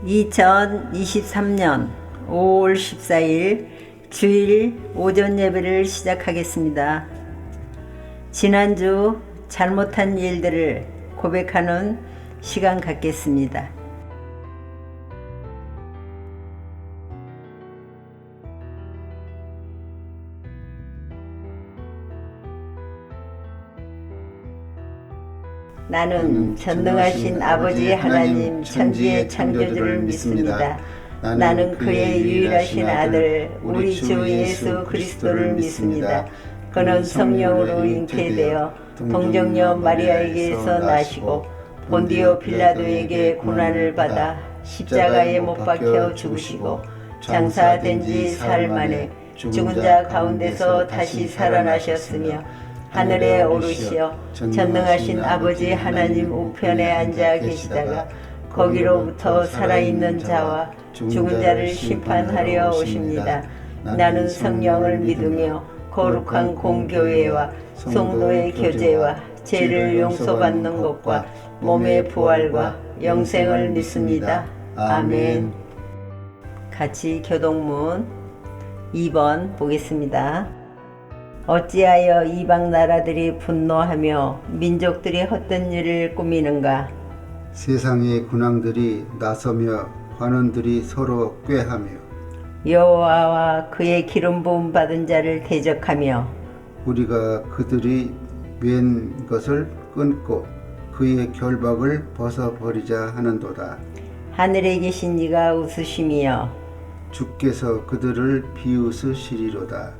2023년 5월 14일 주일 오전 예배를 시작하겠습니다. 지난주 잘못한 일들을 고백하는 시간 갖겠습니다. 나는 전능하신 아버지 하나님 천지의 창조주를 믿습니다. 나는 그의 유일하신 아들 우리 주 예수 그리스도를 믿습니다. 그는 성령으로 잉태되어 동정녀 마리아에게서 나시고 본디오 빌라도에게 고난을 받아 십자가에 못 박혀 죽으시고 장사된 지 사흘 만에 죽은 자 가운데서 다시 살아나셨으며 하늘에 오르시어 전능하신 아버지 하나님 우편에 앉아 계시다가 거기로부터 살아있는 자와 죽은 자를 심판하려 오십니다. 나는 성령을 믿으며 거룩한 공교회와 성도의 교제와 죄를 용서받는 것과 몸의 부활과 영생을 믿습니다. 아멘. 같이 교동문 2번 보겠습니다. 어찌하여 이방 나라들이 분노하며 민족들이 헛된 일을 꾸미는가? 세상의 군왕들이 나서며 관원들이 서로 꾀하며 여호와와 그의 기름 부음 받은 자를 대적하며 우리가 그들이 맨 것을 끊고 그의 결박을 벗어버리자 하는도다. 하늘에 계신 이가 웃으시며 주께서 그들을 비웃으시리로다.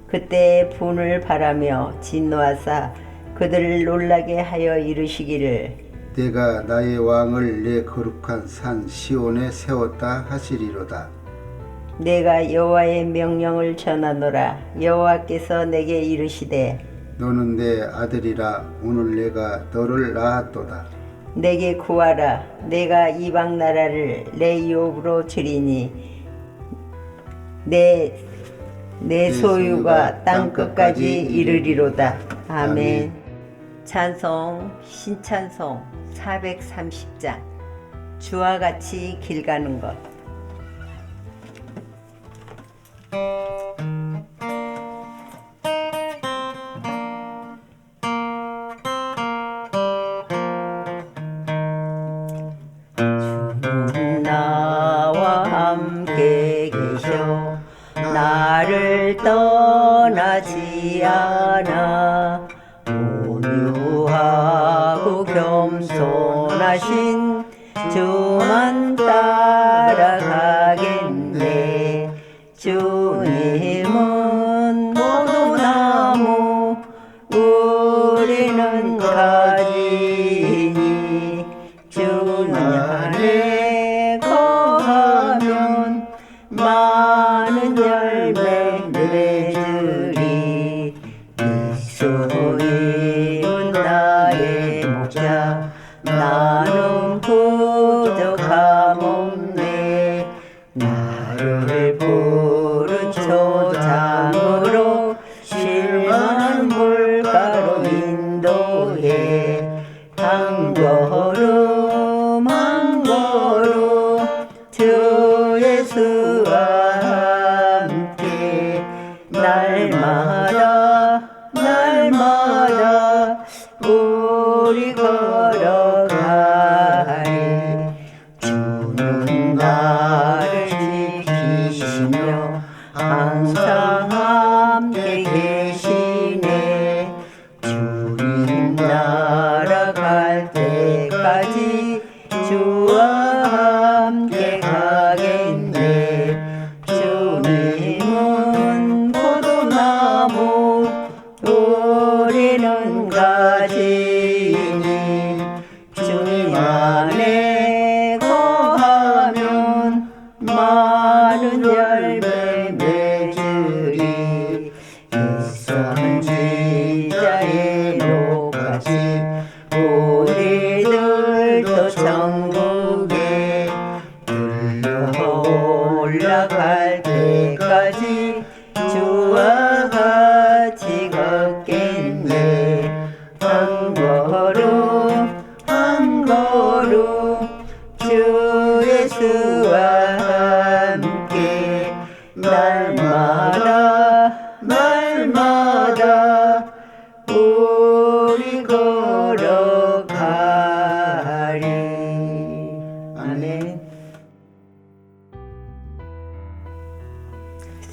그때 분을 바라며 진노하사 그들을 놀라게 하여 이르시기를 내가 나의 왕을 내 거룩한 산 시온에 세웠다 하시리로다. 내가 여호와의 명령을 전하노라. 여호와께서 내게 이르시되 너는 내 아들이라 오늘 내가 너를 낳았도다. 내게 구하라. 내가 이방 나라를 내 유업으로 주리니 내 소유가 땅 끝까지 이르리로다. 아멘. 찬송 신찬송 430장 주와 같이 길 가는 것. 주는 나와 함께 계셔 나를 떠나지 않아. 온유하고 겸손하신 주만 따라가겠네. 주님은 포도나무 우리는 가지니 주님 안에 거하면 많은 열매 맺으리. 예수님은 나의 목자 나는 부족함 없네. 나를 푸른 초장으로 쉴만한 물가로 인도해. 한 걸음 한 걸음 주 예수와 함께 날마다 우리 걸어가리. 주는 나를 지키시며 항상 함께 계시네. 주님 날아갈 때까지 주와 함께 가겠네. 주님은 포도나무 우리는 가지니 주님 안에 거하면 많은 열매 맺으리. 선지자의 녹같이 우리들도 천국에 들려 올라갈 때까지 주와 같이 걷겠네. 한 걸음 한 걸음 주 예수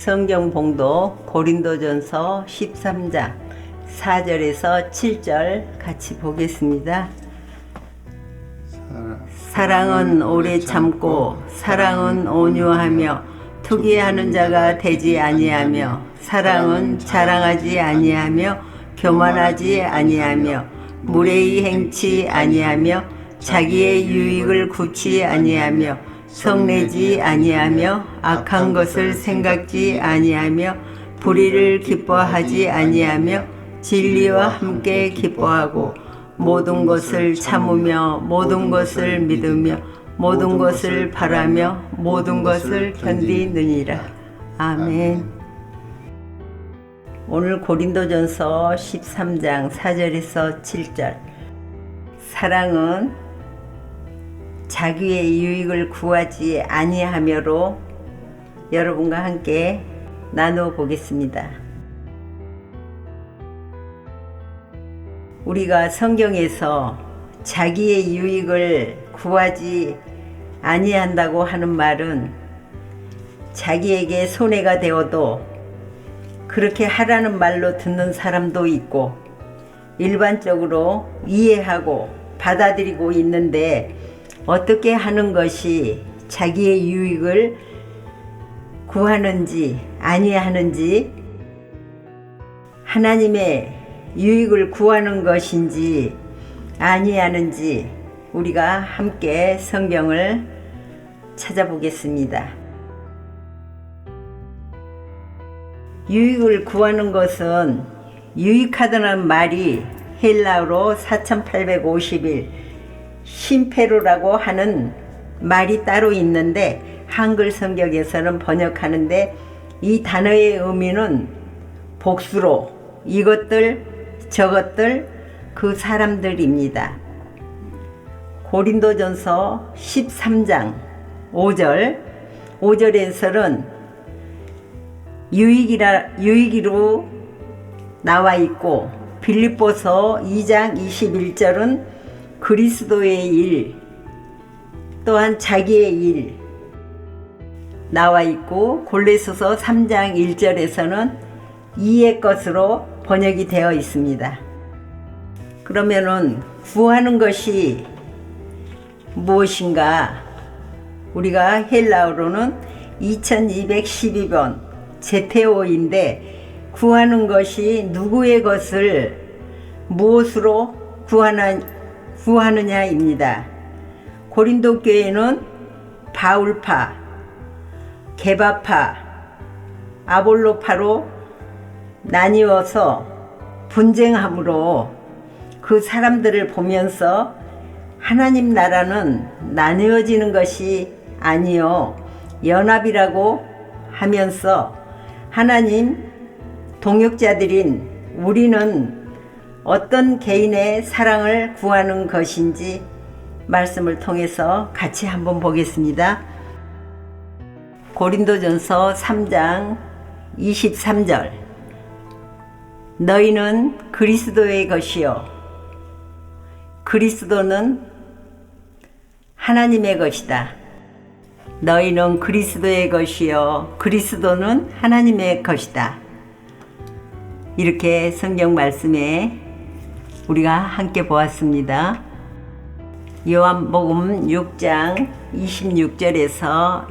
성경 봉도 고린도전서 13장 4절에서 7절 같이 보겠습니다. 사랑은 오래 참고 사랑은 온유하며 투기하는 자가 되지 아니하며 사랑은 자랑하지 아니하며 교만하지 아니하며 무례히 행치 아니하며 자기의 유익을 굽지 아니하며 성내지 아니하며 악한 것을 생각지 아니하며 불의를 기뻐하지 아니하며 진리와 함께 기뻐하고 모든 것을 참으며 모든 것을 믿으며 모든 것을 바라며 모든 것을 견디느니라. 아멘. 오늘 고린도전서 13장 4절에서 7절. 사랑은 자기의 유익을 구하지 아니하며로 여러분과 함께 나누어 보겠습니다. 우리가 성경에서 자기의 유익을 구하지 아니한다고 하는 말은 자기에게 손해가 되어도 그렇게 하라는 말로 듣는 사람도 있고 일반적으로 이해하고 받아들이고 있는데 어떻게 하는 것이 자기의 유익을 구하는지 아니하는지 하나님의 유익을 구하는 것인지 아니하는지 우리가 함께 성경을 찾아보겠습니다. 유익을 구하는 것은 유익하다는 말이 헬라어로 4850일 심페로라고 하는 말이 따로 있는데 한글 성경에서는 번역하는데 이 단어의 의미는 복수로 이것들 저것들 그 사람들입니다. 고린도전서 13장 5절에서는 유익이로 나와 있고 빌립보서 2장 21절은 그리스도의 일 또한 자기의 일 나와 있고 골로새서 3장 1절에서는 이의 것으로 번역이 되어 있습니다. 그러면은 구하는 것이 무엇인가? 우리가 헬라어로는 2212번 제테오인데 구하는 것이 누구의 것을 무엇으로 구하느냐입니다. 고린도 교회는 바울파, 게바파, 아볼로파로 나뉘어서 분쟁함으로 그 사람들을 보면서 하나님 나라는 나뉘어지는 것이 아니요 연합이라고 하면서 하나님 동역자들인 우리는 어떤 개인의 사랑을 구하는 것인지 말씀을 통해서 같이 한번 보겠습니다. 고린도전서 3장 23절. 너희는 그리스도의 것이요 그리스도는 하나님의 것이다. 너희는 그리스도의 것이요 그리스도는 하나님의 것이다. 이렇게 성경 말씀에 우리가 함께 보았습니다. 요한복음 6장 26절에서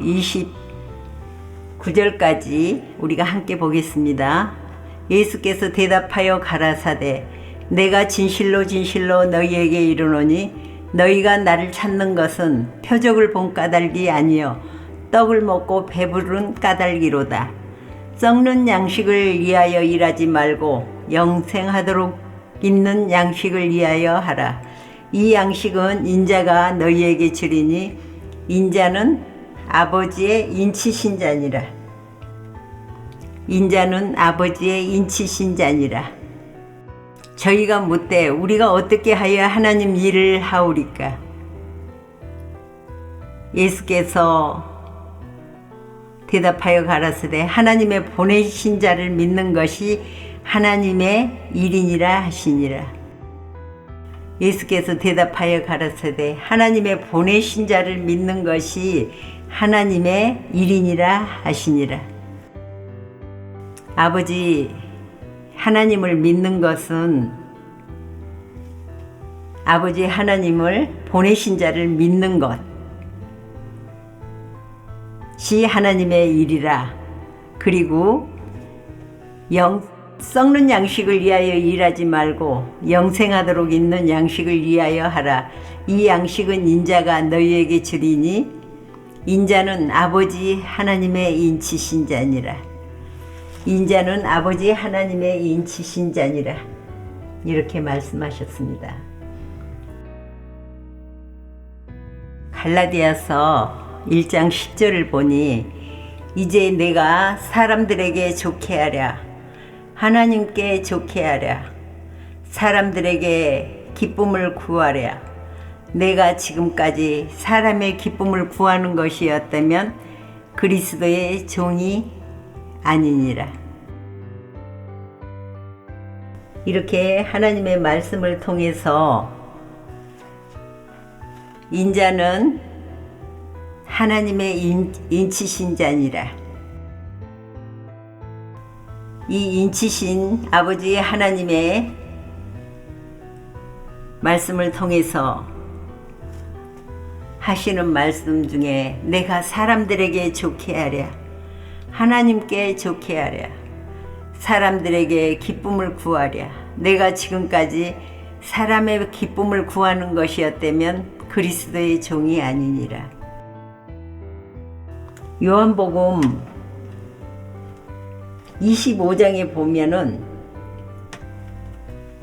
29절까지 우리가 함께 보겠습니다. 예수께서 대답하여 가라사대 내가 진실로 진실로 너희에게 이르노니 너희가 나를 찾는 것은 표적을 본 까닭이 아니요 떡을 먹고 배부른 까닭이로다. 썩는 양식을 위하여 일하지 말고 영생하도록 있는 양식을 위하여 하라. 이 양식은 인자가 너희에게 주리니 인자는 아버지의 인치신 자니라. 인자는 아버지의 인치신 자니라. 저희가 묻되 우리가 어떻게 하여 하나님 일을 하오리까? 예수께서 대답하여 가라사대 하나님의 보내신 자를 믿는 것이 하나님의 일이니라 하시니라. 예수께서 대답하여 가라사대 하나님의 보내신 자를 믿는 것이 하나님의 일이니라 하시니라. 아버지 하나님을 믿는 것은 아버지 하나님을 보내신 자를 믿는 것이 하나님의 일이라. 그리고 썩는 양식을 위하여 일하지 말고 영생하도록 있는 양식을 위하여 하라. 이 양식은 인자가 너희에게 주리니 인자는 아버지 하나님의 인치신 자니라. 인자는 아버지 하나님의 인치신 자니라. 이렇게 말씀하셨습니다. 갈라디아서 1장 10절을 보니 이제 내가 사람들에게 좋게 하랴, 하나님께 좋게 하랴, 사람들에게 기쁨을 구하랴. 내가 지금까지 사람의 기쁨을 구하는 것이었다면 그리스도의 종이 아니니라. 이렇게 하나님의 말씀을 통해서 인자는 하나님의 인치신 자니라. 이 인치신 아버지 하나님의 말씀을 통해서 하시는 말씀 중에 내가 사람들에게 좋게 하랴, 하나님께 좋게 하랴, 사람들에게 기쁨을 구하랴. 내가 지금까지 사람의 기쁨을 구하는 것이었다면 그리스도의 종이 아니니라. 요한복음 25장에 보면은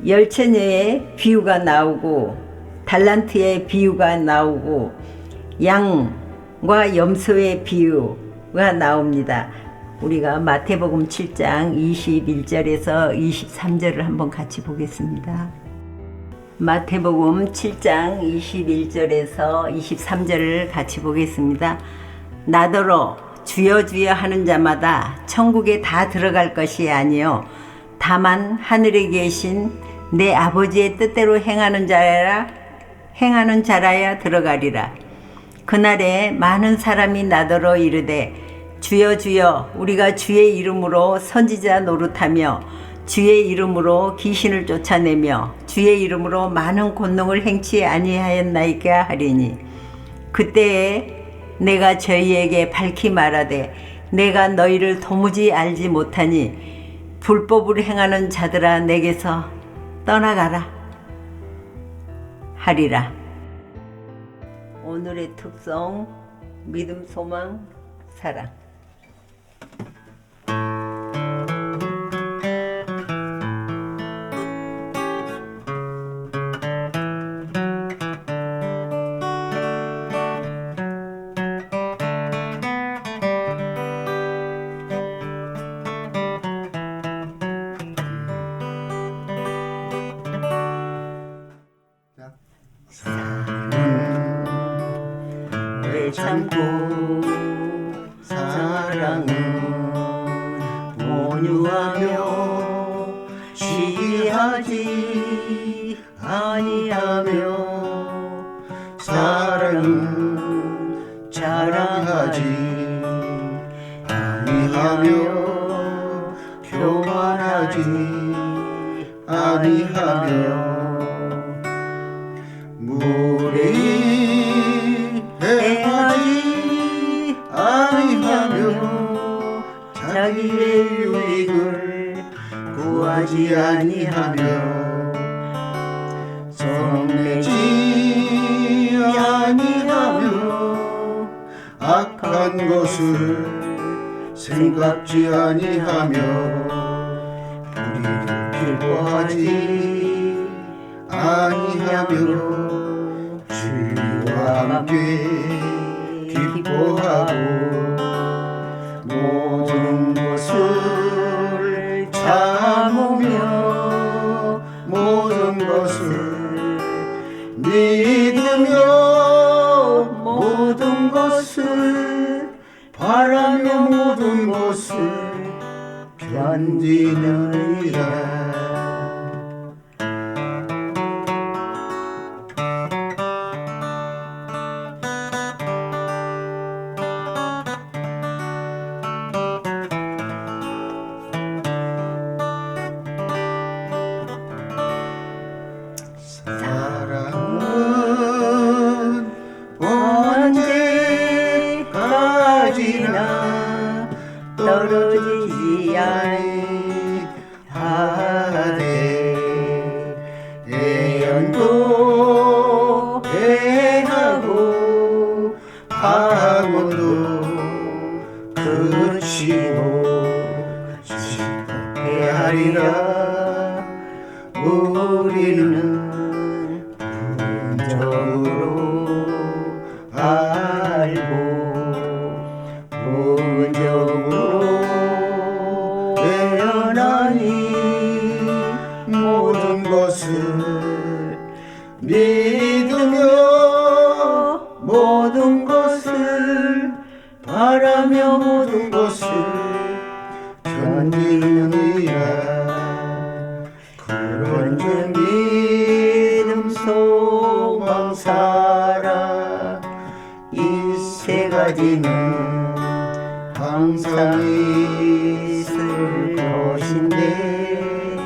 열처녀의 비유가 나오고 달란트의 비유가 나오고 양과 염소의 비유가 나옵니다. 우리가 마태복음 7장 21절에서 23절을 한번 같이 보겠습니다. 마태복음 7장 21절에서 23절을 같이 보겠습니다. 나더러 주여 주여 하는 자마다 천국에 다 들어갈 것이 아니요 다만 하늘에 계신 내 아버지의 뜻대로 행하는 자라야 들어가리라. 그날에 많은 사람이 나더러 이르되 주여 주여 우리가 주의 이름으로 선지자 노릇하며 주의 이름으로 귀신을 쫓아내며 주의 이름으로 많은 권능을 행치 아니하였나이까 하리니 그때에 내가 저희에게 밝히 말하되 내가 너희를 도무지 알지 못하니 불법을 행하는 자들아 내게서 떠나가라 하리라. 오늘의 특성 믿음, 소망, 사랑. 오래 참고 사랑은 온유하며 시기하지 아니하며 사랑은 자랑하지 아니하며 교만하지 아니하며 무례히 행하지 아니하며 자기의 유익을 구하지 아니하며 성내지 아니하며 악한 것을 생각지 아니하며 불의를 기뻐하지 아니하며 주와 함께 기뻐하고 모든 것을 참으며 모든 것을 믿으며 모든 것을 바라며 모든 것을 견디느니라. 어디나 떨어지지 아니하되 애연도 배하고 방언도 그치고 집회하리라. 우리는 분적으로 알고 분적으로 외연하니 모든 것을 믿으며 모든 것을 바라며 모든 것을 견디느니라. 그런 줄 믿음 소망 사랑 이 세 가지는 항상 있을 것인데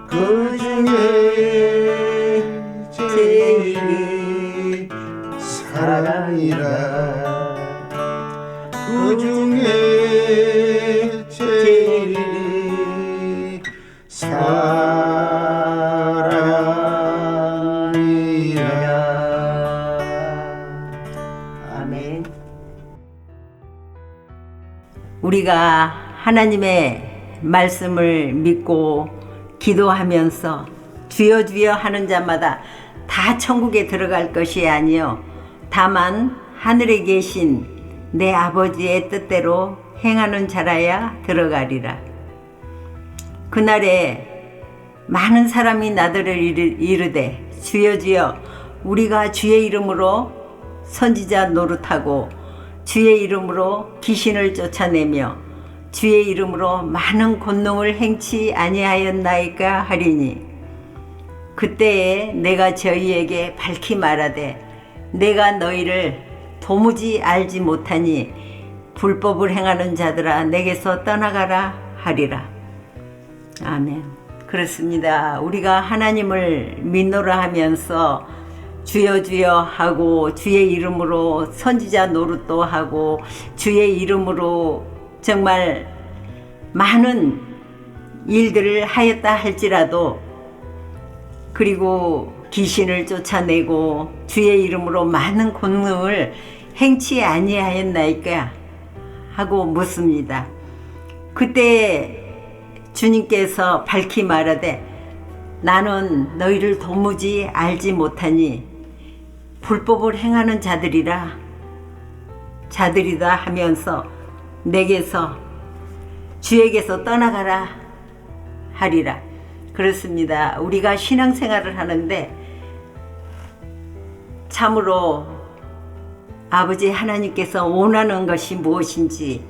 그 중에 제일이 사랑이라. 그 중에 제일이 사랑이라. 아멘. 우리가 하나님의 말씀을 믿고 기도하면서 주여 주여 하는 자마다 다 천국에 들어갈 것이 아니요 다만 하늘에 계신 내 아버지의 뜻대로 행하는 자라야 들어가리라. 그날에 많은 사람이 나더러 이르되 주여 주여 우리가 주의 이름으로 선지자 노릇하고 주의 이름으로 귀신을 쫓아내며 주의 이름으로 많은 권능을 행치 아니하였나이까 하리니 그때에 내가 저희에게 밝히 말하되 내가 너희를 도무지 알지 못하니 불법을 행하는 자들아 내게서 떠나가라 하리라. 아멘. 그렇습니다. 우리가 하나님을 믿노라 하면서 주여 주여 하고 주의 이름으로 선지자 노릇도 하고 주의 이름으로 정말 많은 일들을 하였다 할지라도 그리고 귀신을 쫓아내고 주의 이름으로 많은 권능을 행치 아니하였나이까 하고 묻습니다. 그때 주님께서 밝히 말하되 나는 너희를 도무지 알지 못하니 불법을 행하는 자들이다 하면서 내게서 주에게서 떠나가라 하리라. 그렇습니다. 우리가 신앙생활을 하는데 참으로 아버지 하나님께서 원하는 것이 무엇인지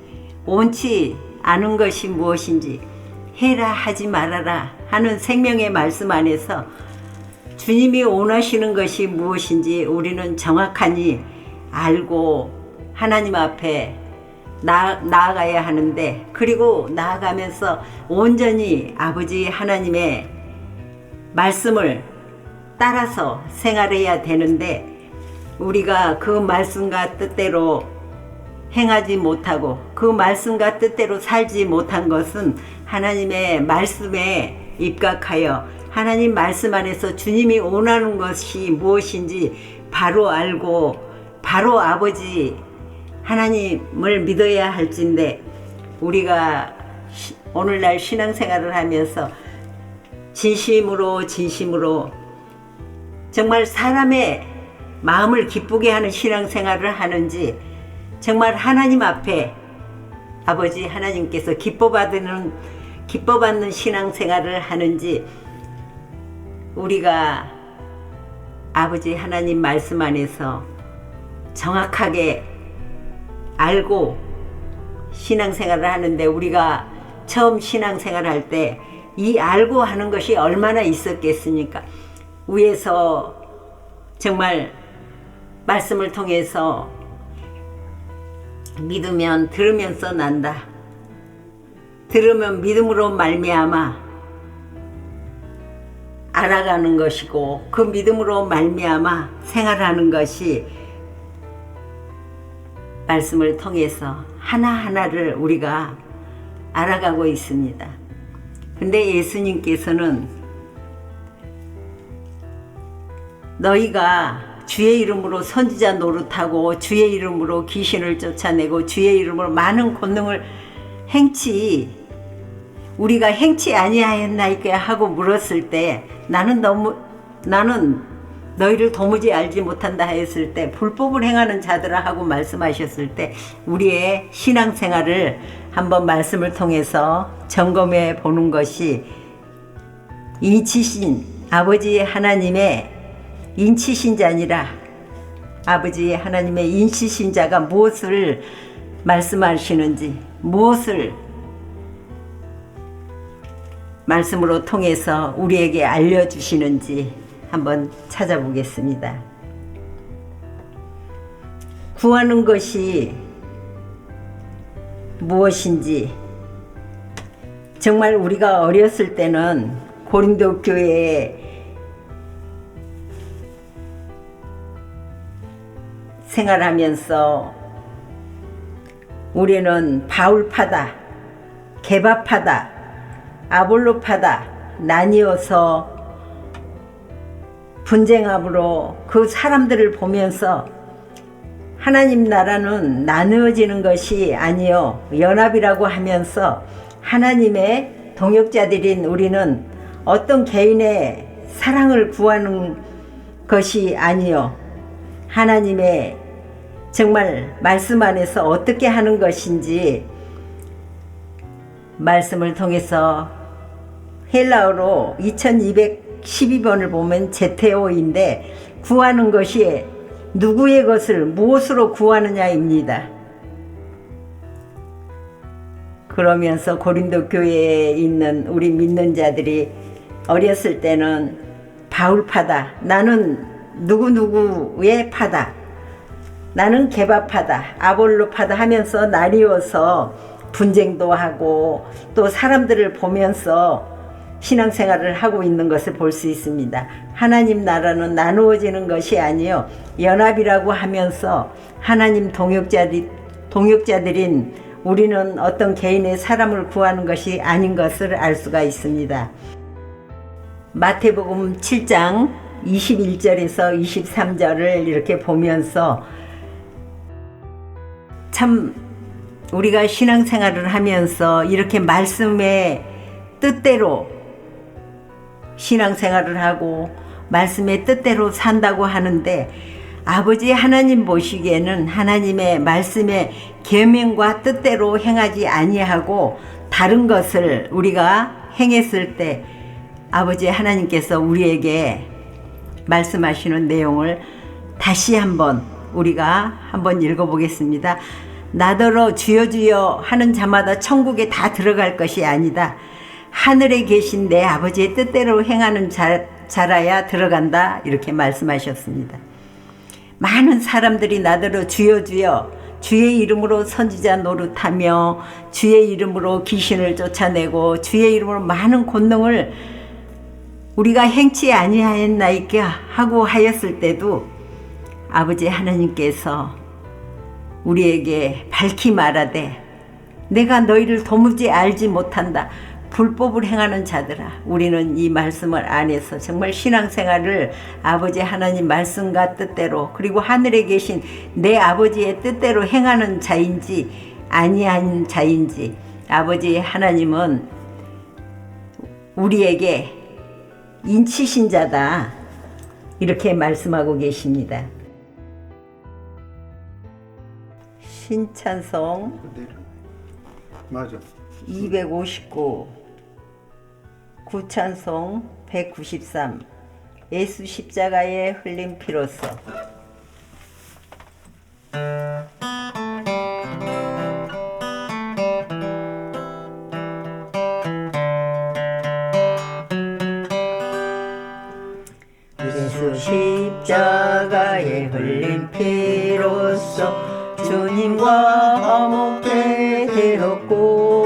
원치 않은 것이 무엇인지 해라 하지 말아라 하는 생명의 말씀 안에서 주님이 원하시는 것이 무엇인지 우리는 정확하니 알고 하나님 앞에 나아가야 하는데 그리고 나아가면서 온전히 아버지 하나님의 말씀을 따라서 생활해야 되는데 우리가 그 말씀과 뜻대로 행하지 못하고 그 말씀과 뜻대로 살지 못한 것은 하나님의 말씀에 입각하여 하나님 말씀 안에서 주님이 원하는 것이 무엇인지 바로 알고 바로 아버지 하나님을 믿어야 할진데 우리가 오늘날 신앙생활을 하면서 진심으로 정말 사람의 마음을 기쁘게 하는 신앙생활을 하는지 정말 하나님 앞에 아버지 하나님께서 기뻐받는 신앙생활을 하는지 우리가 아버지 하나님 말씀 안에서 정확하게 알고 신앙생활을 하는데 우리가 처음 신앙생활 할 때 이 알고 하는 것이 얼마나 있었겠습니까? 위에서 정말 말씀을 통해서 믿으면 들으면서 난다. 들으면 믿음으로 말미암아 알아가는 것이고 그 믿음으로 말미암아 생활하는 것이 말씀을 통해서 하나하나를 우리가 알아가고 있습니다. 근데 예수님께서는 너희가 주의 이름으로 선지자 노릇하고 주의 이름으로 귀신을 쫓아내고 주의 이름으로 많은 권능을 행치 우리가 행치 아니하였나이까 하고 물었을 때 나는 너희를 도무지 알지 못한다 했을 때 불법을 행하는 자들아 하고 말씀하셨을 때 우리의 신앙생활을 한번 말씀을 통해서 점검해 보는 것이 인치신 아버지 하나님의 인치신자니라. 아버지 하나님의 인치신자가 무엇을 말씀하시는지, 무엇을 말씀으로 통해서 우리에게 알려주시는지 한번 찾아보겠습니다. 구하는 것이 무엇인지, 정말 우리가 어렸을 때는 고린도 교회에 생활하면서 우리는 바울파다, 게바파다, 아볼로파다 나뉘어서 분쟁함으로 그 사람들을 보면서 하나님 나라는 나누어지는 것이 아니요 연합이라고 하면서 하나님의 동역자들인 우리는 어떤 개인의 사랑을 구하는 것이 아니요 하나님의 정말 말씀 안에서 어떻게 하는 것인지 말씀을 통해서 헬라어로 2212번을 보면 제테오인데 구하는 것이 누구의 것을 무엇으로 구하느냐입니다. 그러면서 고린도 교회에 있는 우리 믿는 자들이 어렸을 때는 바울파다, 나는 누구누구의 파다, 나는 게바파다, 아볼로파다 하면서 나뉘어서 분쟁도 하고 또 사람들을 보면서 신앙생활을 하고 있는 것을 볼 수 있습니다. 하나님 나라는 나누어지는 것이 아니요 연합이라고 하면서 하나님 동역자들인 우리는 어떤 개인의 사람을 구하는 것이 아닌 것을 알 수가 있습니다. 마태복음 7장 21절에서 23절을 이렇게 보면서 참 우리가 신앙생활을 하면서 이렇게 말씀의 뜻대로 신앙생활을 하고 말씀의 뜻대로 산다고 하는데 아버지 하나님 보시기에는 하나님의 말씀의 계명과 뜻대로 행하지 아니하고 다른 것을 우리가 행했을 때 아버지 하나님께서 우리에게 말씀하시는 내용을 다시 한번 우리가 한번 읽어보겠습니다. 나더러 주여 주여 하는 자마다 천국에 다 들어갈 것이 아니다. 하늘에 계신 내 아버지의 뜻대로 행하는 자라야 들어간다. 이렇게 말씀하셨습니다. 많은 사람들이 나더러 주여 주여 주의 이름으로 선지자 노릇하며 주의 이름으로 귀신을 쫓아내고 주의 이름으로 많은 권능을 우리가 행치 아니하였나이까 하고 하였을 때도 아버지 하나님께서 우리에게 밝히 말하되 내가 너희를 도무지 알지 못한다. 불법을 행하는 자들아. 우리는 이 말씀을 안에서 정말 신앙생활을 아버지 하나님 말씀과 뜻대로 그리고 하늘에 계신 내 아버지의 뜻대로 행하는 자인지 아니한 자인지 아버지 하나님은 우리에게 인치신 자다. 이렇게 말씀하고 계십니다. 신찬송 맞아. 259 구찬송 193 예수 십자가에 흘린 피로써 예수 십자가에 흘린 피로써 주님과 화목케 되었고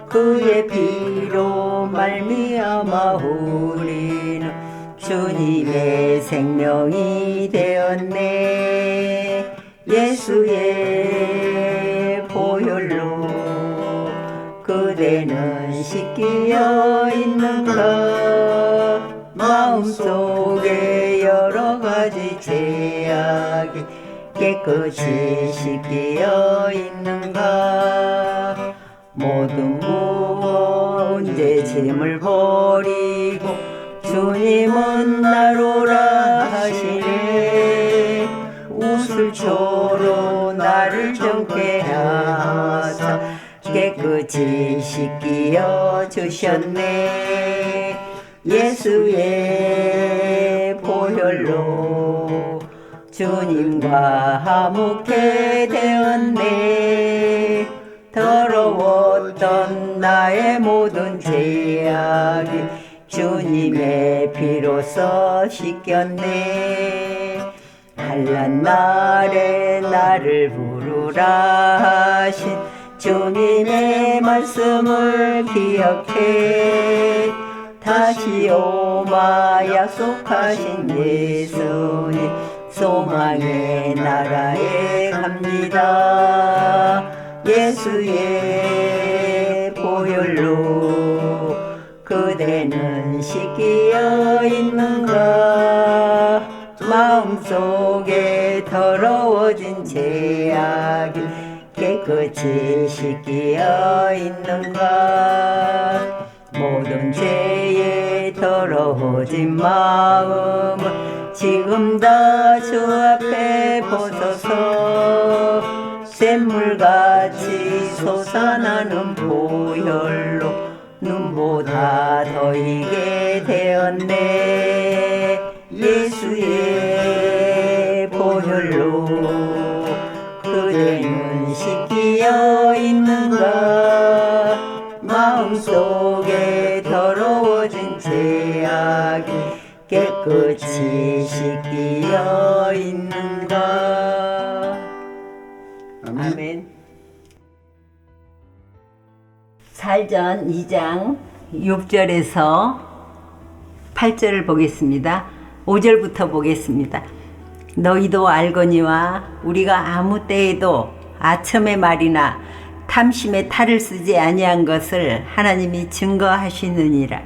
그의 피로 말미암아 우리는 주님의 생명이 되었네. 예수의 보혈로 그대는 씻기어 있는가 마음속에 여러 가지 죄악이 깨끗이 씻기어 있는가 모든 문제 짐을 버리고 주님은 나로라 하시네 우슬초로 나를 정케 하사 깨끗이 씻기어 주셨네 예수의 보혈로 주님과 화목해 되었네 더러웠던 나의 모든 죄악이 주님의 피로써 씻겼네 한란 날에 나를 부르라 하신 주님의 말씀을 기억해 다시 오마 약속하신 예수님 소망의 나라에 갑니다 예수의 보혈로 그대는 씻기어 있는가 마음속에 더러워진 죄악이 깨끗이 씻기어 있는가 모든 죄에 더러워진 마음은 지금 다 주 앞에 벗어서 샘물같이 솟아나는 보혈로 눈보다 더 이게 되었네 예수의 보혈로 그대는 씻기어 있는가 마음속에 더러워진 죄악이 깨끗이 씻기어 있는가 아멘. 살전 2장 6절에서 8절을 보겠습니다. 5절부터 보겠습니다. 너희도 알거니와 우리가 아무 때에도 아첨의 말이나 탐심의 탈을 쓰지 아니한 것을 하나님이 증거하시느니라.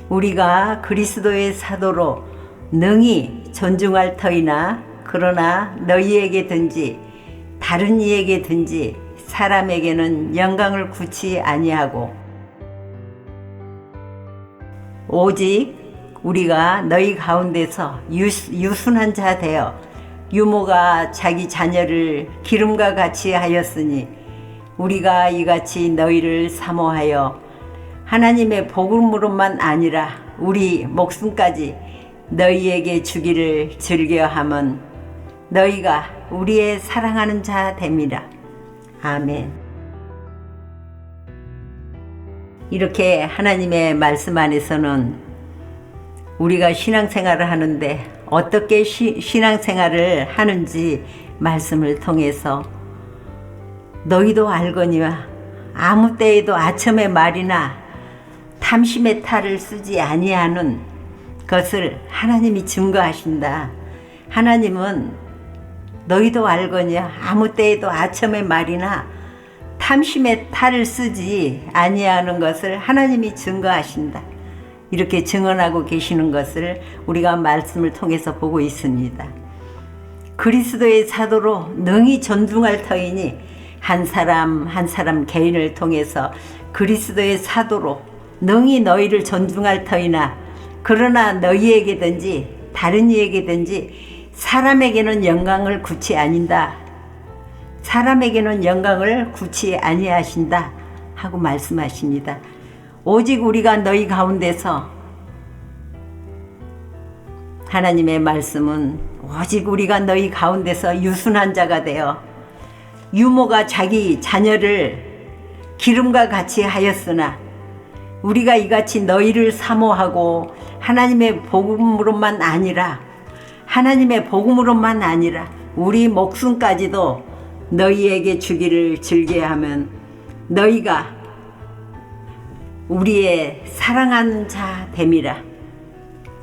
우리가 그리스도의 사도로 능히 존중할 터이나 그러나 너희에게든지 다른 이에게든지 사람에게는 영광을 구치 아니하고 오직 우리가 너희 가운데서 유순한 자 되어 유모가 자기 자녀를 기름과 같이 하였으니 우리가 이같이 너희를 사모하여 하나님의 복음으로만 아니라 우리 목숨까지 너희에게 주기를 즐겨함은 너희가 우리의 사랑하는 자 됨이라. 아멘. 이렇게 하나님의 말씀 안에서는 우리가 신앙생활을 하는데 어떻게 신앙생활을 하는지 말씀을 통해서 너희도 알거니와 아무 때에도 아첨의 말이나 탐심의 탈을 쓰지 아니하는 것을 하나님이 증거하신다. 하나님은 너희도 알거니와 아무 때에도 아첨의 말이나 탐심의 탈을 쓰지 아니하는 것을 하나님이 증거하신다. 이렇게 증언하고 계시는 것을 우리가 말씀을 통해서 보고 있습니다. 그리스도의 사도로 능히 존중할 터이니 한 사람 한 사람 개인을 통해서 그리스도의 사도로 능히 너희를 존중할 터이나 그러나 너희에게든지 다른 이에게든지 사람에게는 영광을 구치 아닌다. 사람에게는 영광을 구치 아니하신다 하고 말씀하십니다. 오직 우리가 너희 가운데서 하나님의 말씀은 오직 우리가 너희 가운데서 유순한 자가 되어 유모가 자기 자녀를 기름과 같이 하였으나 우리가 이같이 너희를 사모하고 하나님의 복음으로만 아니라 우리 목숨까지도 너희에게 주기를 즐겨하면 너희가 우리의 사랑하는 자 됨이라.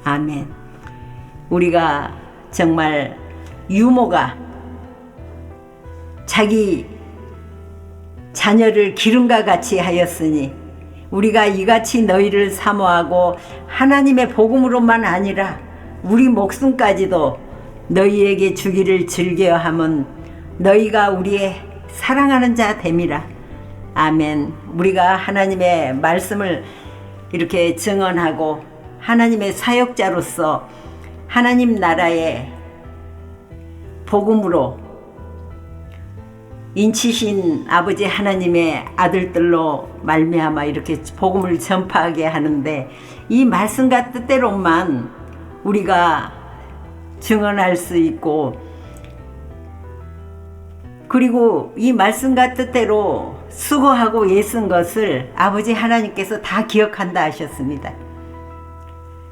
아멘. 우리가 정말 유모가 자기 자녀를 기름과 같이 하였으니 우리가 이같이 너희를 사모하고 하나님의 복음으로만 아니라 우리 목숨까지도 너희에게 주기를 즐겨함은 너희가 우리의 사랑하는 자 됨이라. 아멘. 우리가 하나님의 말씀을 이렇게 증언하고 하나님의 사역자로서 하나님 나라의 복음으로 인치신 아버지 하나님의 아들들로 말미암아 이렇게 복음을 전파하게 하는데, 이 말씀과 뜻대로만 우리가 증언할 수 있고, 그리고 이 말씀과 뜻대로 수고하고 애쓴 것을 아버지 하나님께서 다 기억한다 하셨습니다.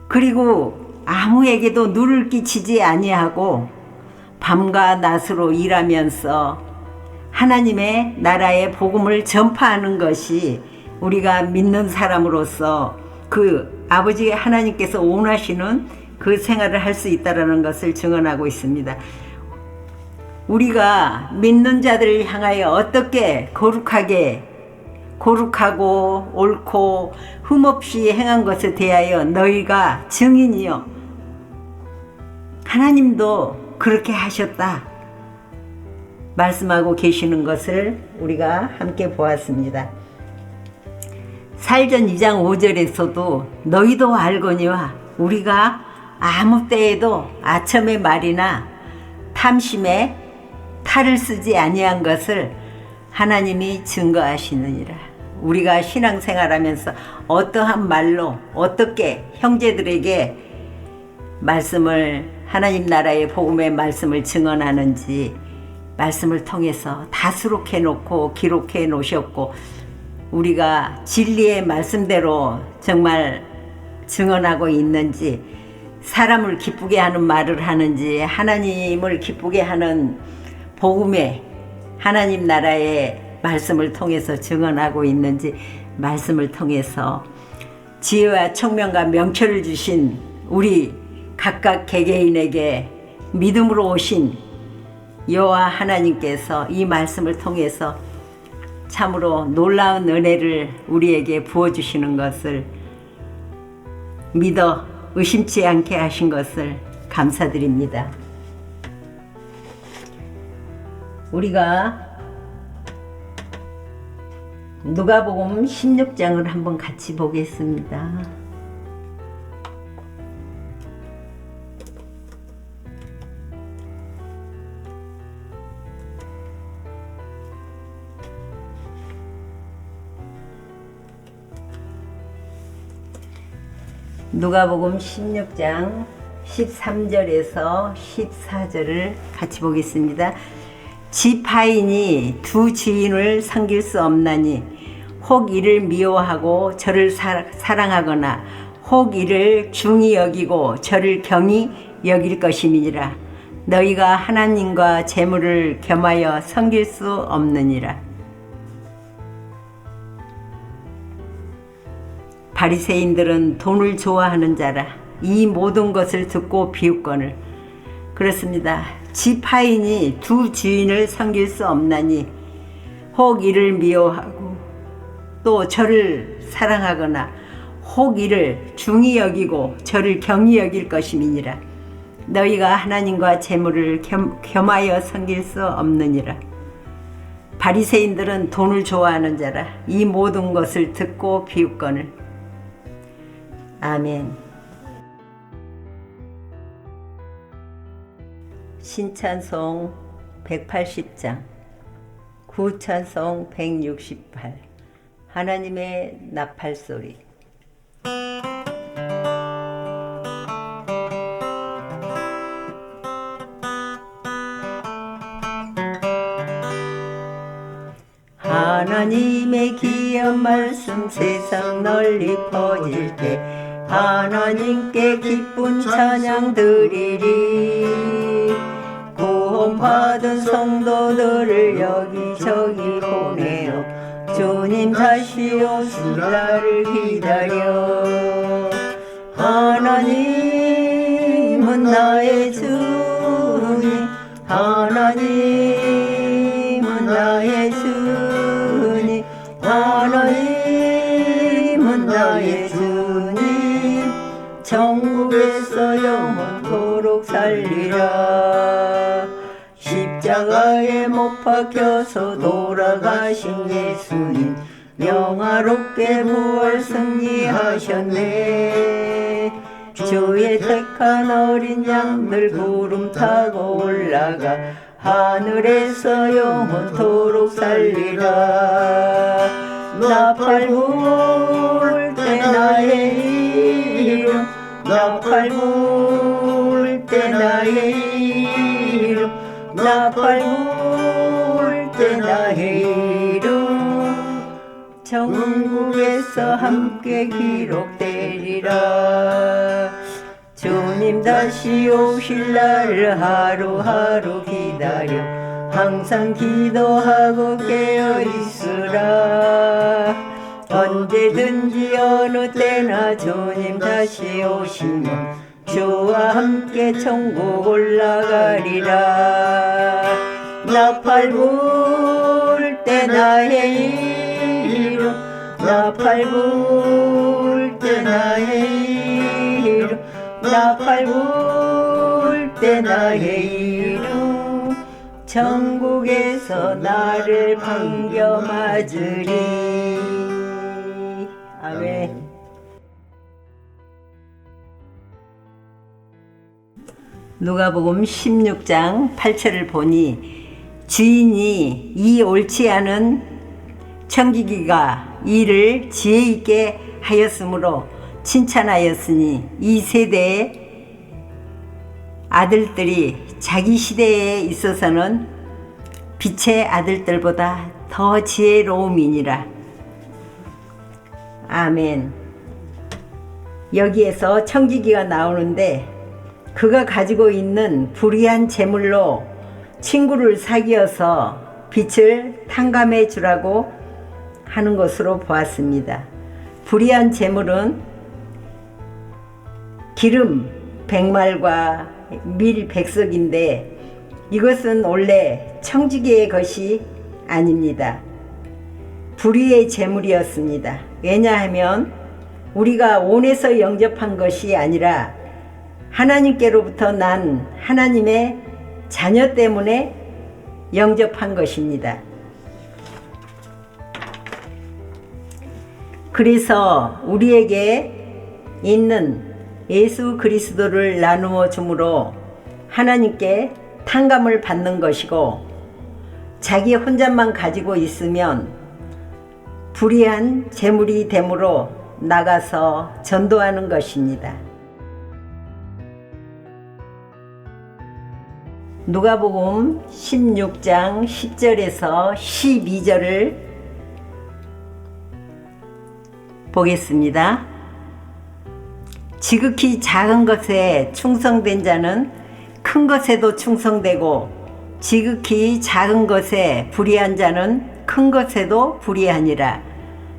그리고 아무에게도 누를 끼치지 아니하고 밤과 낮으로 일하면서 하나님의 나라의 복음을 전파하는 것이 우리가 믿는 사람으로서 그 아버지 하나님께서 원하시는 그 생활을 할 수 있다는 것을 증언하고 있습니다. 우리가 믿는 자들을 향하여 어떻게 거룩하고 옳고 흠없이 행한 것에 대하여 너희가 증인이요, 하나님도 그렇게 하셨다 말씀하고 계시는 것을 우리가 함께 보았습니다. 살전 2장 5절에서도 너희도 알거니와 우리가 아무 때에도 아첨의 말이나 탐심에 탈을 쓰지 아니한 것을 하나님이 증거하시느니라. 우리가 신앙생활하면서 어떠한 말로 어떻게 형제들에게 말씀을, 하나님 나라의 복음의 말씀을 증언하는지 말씀을 통해서 다 수록해 놓고 기록해 놓으셨고, 우리가 진리의 말씀대로 정말 증언하고 있는지, 사람을 기쁘게 하는 말을 하는지, 하나님을 기쁘게 하는 복음의 하나님 나라의 말씀을 통해서 증언하고 있는지, 말씀을 통해서 지혜와 총명과 명철을 주신 우리 각각 개개인에게 믿음으로 오신 여호와 하나님께서 이 말씀을 통해서 참으로 놀라운 은혜를 우리에게 부어주시는 것을 믿어 의심치 않게 하신 것을 감사드립니다. 우리가 누가복음 16장을 한번 같이 보겠습니다. 누가복음 16장 13절에서 14절을 같이 보겠습니다. 지파인이 두 지인을 섬길 수 없나니 혹 이를 미워하고 저를 사랑하거나 혹 이를 중히 여기고 저를 경히 여길 것임이니라. 너희가 하나님과 재물을 겸하여 섬길 수 없느니라. 바리새인들은 돈을 좋아하는 자라 이 모든 것을 듣고 비웃거늘. 그렇습니다. 지파인이 두 주인을 섬길 수 없나니 혹 이를 미워하고 또 저를 사랑하거나 혹 이를 중히 여기고 저를 경히 여길 것임이니라. 너희가 하나님과 재물을 겸하여 섬길 수 없느니라. 바리새인들은 돈을 좋아하는 자라 이 모든 것을 듣고 비웃거늘. 아멘. 신찬송 180장, 구찬송 168, 하나님의 나팔소리. 하나님의 귀한 말씀 세상 널리 퍼질 때 하나님께 기쁜 찬양 드리리. 구원받은 성도들을 여기저기 보내어 주님 다시 오실 날을 기다려. 하나님은 나의 주님, 하나님은 살리라. 십자가에 못 박혀서 돌아가신 예수님 영화롭게 부활 승리하셨네. 주의 택한 어린 양들 구름 타고 올라가 하늘에서 영원토록 살리라. 나팔 불 때 나의 이름, 나팔 불 때 나의 이름, 나팔 불 때 나의 이름 천국에서 함께 기록되리라. 주님 다시 오실 날을 하루하루 기다려 항상 기도하고 깨어있으라. 언제든지 어느 때나 주님 다시 오시면 주와 함께 천국 올라가리라. 나팔 불 때 나의 이름, 나팔 불 때 나의 이름, 나팔 불 때 나의 이름 천국에서 나를 반겨 맞으리. 아멘. 누가복음 16장 8절을 보니 주인이 이 옳지 않은 청지기가 이를 지혜 있게 하였으므로 칭찬하였으니 이 세대의 아들들이 자기 시대에 있어서는 빛의 아들들보다 더 지혜로움이니라. 아멘. 여기에서 청지기가 나오는데 그가 가지고 있는 불의한 재물로 친구를 사귀어서 빛을 탕감해 주라고 하는 것으로 보았습니다. 불의한 재물은 기름, 백말과 밀, 백석인데 이것은 원래 청지기의 것이 아닙니다. 불의의 재물이었습니다. 왜냐하면 우리가 온에서 영접한 것이 아니라 하나님께로부터 난 하나님의 자녀 때문에 영접한 것입니다. 그래서 우리에게 있는 예수 그리스도를 나누어 주므로 하나님께 탕감을 받는 것이고, 자기 혼자만 가지고 있으면 불의한 재물이 되므로 나가서 전도하는 것입니다. 누가복음 16장 10절에서 12절을 보겠습니다. 지극히 작은 것에 충성된 자는 큰 것에도 충성되고, 지극히 작은 것에 불의한 자는 큰 것에도 불의하니라.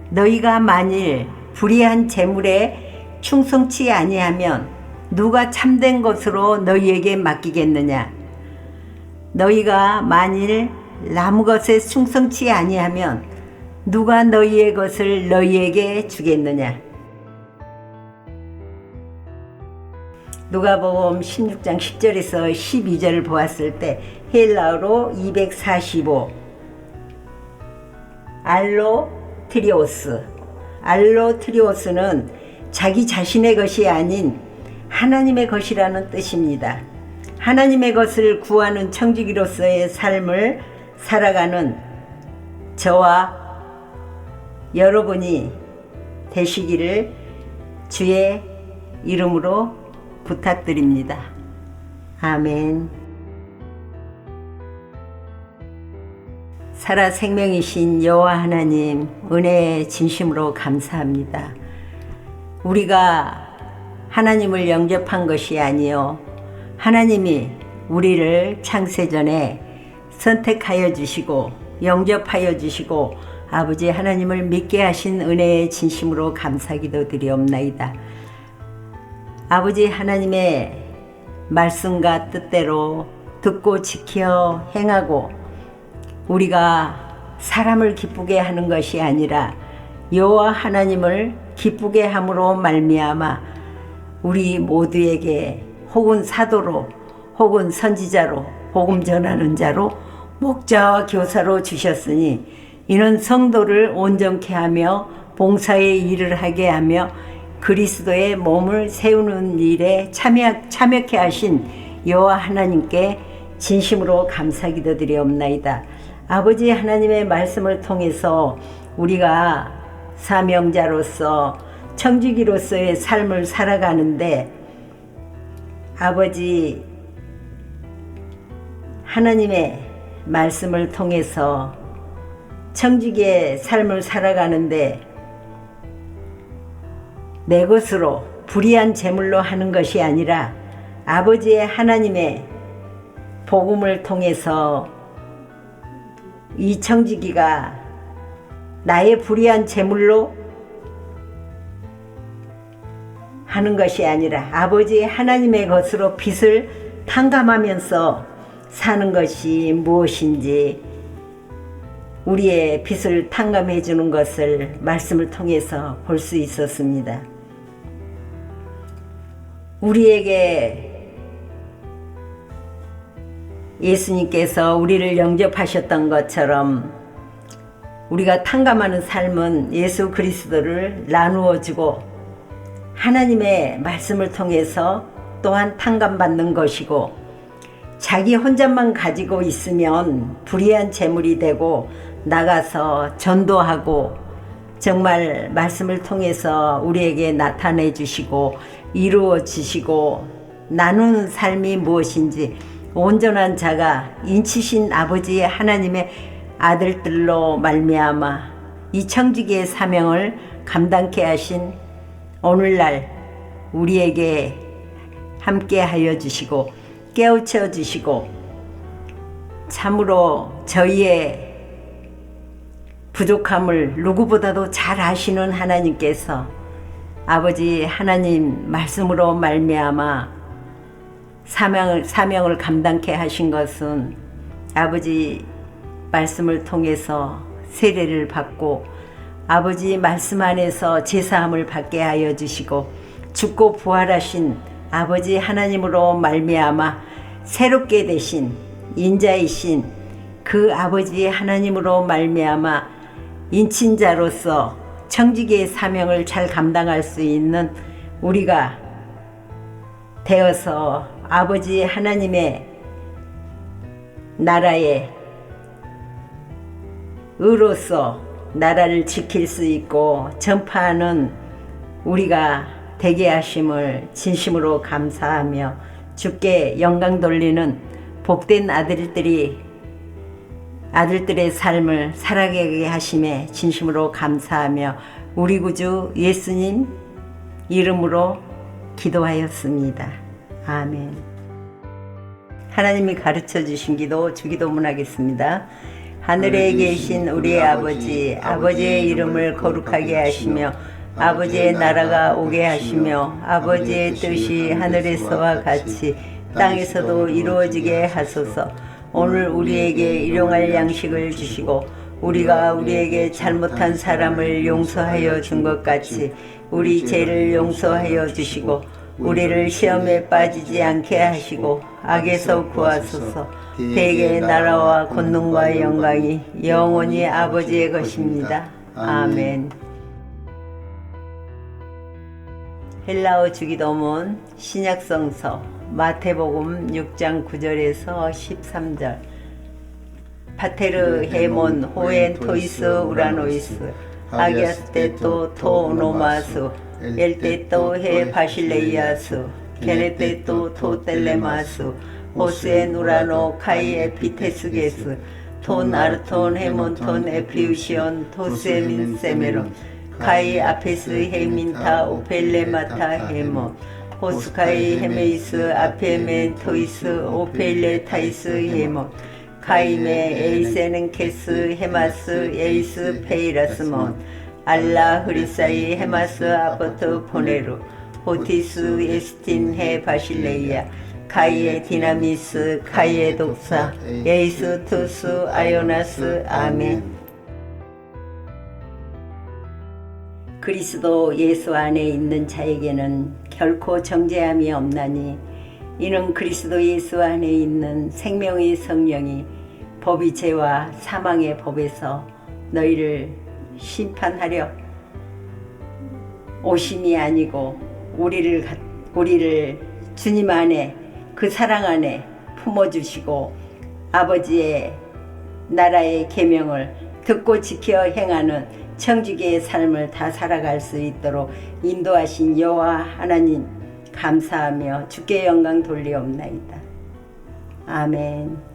너희가 만일 불의한 재물에 충성치 아니하면 누가 참된 것으로 너희에게 맡기겠느냐? 너희가 만일 남은 것에 충성치 아니하면 누가 너희의 것을 너희에게 주겠느냐? 누가복음 16장 10절에서 12절을 보았을 때 헬라어로 245 알로트리오스는 자기 자신의 것이 아닌 하나님의 것이라는 뜻입니다. 하나님의 것을 구하는 청지기로서의 삶을 살아가는 저와 여러분이 되시기를 주의 이름으로 부탁드립니다. 아멘. 살아 생명이신 여호와 하나님, 은혜에 진심으로 감사합니다. 우리가 하나님을 영접한 것이 아니요, 하나님이 우리를 창세전에 선택하여 주시고 영접하여 주시고 아버지 하나님을 믿게 하신 은혜에 진심으로 감사기도 드리옵나이다. 아버지 하나님의 말씀과 뜻대로 듣고 지켜 행하고 우리가 사람을 기쁘게 하는 것이 아니라 여호와 하나님을 기쁘게 함으로 말미암아 우리 모두에게 혹은 사도로 혹은 선지자로 복음 전하는 자로 목자와 교사로 주셨으니 이는 성도를 온전케 하며 봉사의 일을 하게 하며 그리스도의 몸을 세우는 일에 참여케 하신 여호와 하나님께 진심으로 감사기도 드리옵나이다. 아버지 하나님의 말씀을 통해서 우리가 사명자로서 청지기로서의 삶을 살아가는데 아버지 하나님의 말씀을 통해서 청지기의 삶을 살아가는데 내 것으로 불의한 제물로 하는 것이 아니라 아버지의 하나님의 복음을 통해서 이 청지기가 나의 불의한 제물로 하는 것이 아니라 아버지 하나님의 것으로 빚을 탕감하면서 사는 것이 무엇인지 우리의 빚을 탕감해 주는 것을 말씀을 통해서 볼 수 있었습니다. 우리에게 예수님께서 우리를 영접하셨던 것처럼 우리가 탕감하는 삶은 예수 그리스도를 나누어 주고 하나님의 말씀을 통해서 또한 탕감받는 것이고 자기 혼자만 가지고 있으면 불의한 재물이 되고 나가서 전도하고 정말 말씀을 통해서 우리에게 나타내 주시고 이루어 주시고 나누는 삶이 무엇인지 온전한 자가 인치신 아버지 하나님의 아들들로 말미암아 이 청지기의 사명을 감당케 하신 오늘날 우리에게 함께 하여 주시고 깨우쳐 주시고 참으로 저희의 부족함을 누구보다도 잘 아시는 하나님께서 아버지 하나님 말씀으로 말미암아 사명을 감당케 하신 것은 아버지 말씀을 통해서 세례를 받고 아버지 말씀 안에서 제사함을 받게 하여 주시고 죽고 부활하신 아버지 하나님으로 말미암아 새롭게 되신 인자이신 그 아버지 하나님으로 말미암아 인친자로서 청지기의 사명을 잘 감당할 수 있는 우리가 되어서 아버지 하나님의 나라의 의로서 나라를 지킬 수 있고 전파하는 우리가 되게 하심을 진심으로 감사하며 주께 영광 돌리는 복된 아들들의 삶을 살아가게 하심에 진심으로 감사하며 우리 구주 예수님 이름으로 기도하였습니다. 아멘. 하나님이 가르쳐 주신 기도 주기도문 하겠습니다. 하늘에 계신 우리의 아버지, 아버지의 이름을 거룩하게 하시며 아버지의 나라가 오게 하시며 아버지의 뜻이 하늘에서와 같이 땅에서도 이루어지게 하소서. 오늘 우리에게 일용할 양식을 주시고 우리가 우리에게 잘못한 사람을 용서하여 준 것 같이 우리 죄를 용서하여 주시고 우리를 시험에 빠지지 않게 하시고 악에서 구하소서. 대개 나라와 권능과 영광이 영원히 아버지의 것입니다. 아멘. 헬라어 주기도문 신약성서 마태복음 6장 9절에서 13절. 파테르 헤몬 호엔 토이스 우라노이스 아기아스 테토 토 노마스 엘테토 헤 바실레이아스 게네테토 토 텔레마스 호스엔 우라노 카이 에피테스게스 톤 아르톤 헤몬톤 에플리우시온 토세민 세메론 카이 아페스 헤민타 오펠레마타 헤몬 호스카이 헤메이스 아페멘 토이스 오펠레 타이스 헤몬 카이메 에이세는 케스 헤마스 에이스 페이라스몬 알라 흐리사이 헤마스 아포트 포네루 호티스 에스틴 헤 바실레이아 카이에 디나미스 카이에 독사 에이스 투스 아요나스 아멘. 그리스도 예수 안에 있는 자에게는 결코 정죄함이 없나니 이는 그리스도 예수 안에 있는 생명의 성령이 법의 죄와 사망의 법에서 너희를 심판하려 오심이 아니고 우리를 주님 안에 그 사랑 안에 품어주시고 아버지의 나라의 계명을 듣고 지켜 행하는 청지기의 삶을 다 살아갈 수 있도록 인도하신 여호와 하나님 감사하며 주께 영광 돌리옵나이다. 아멘.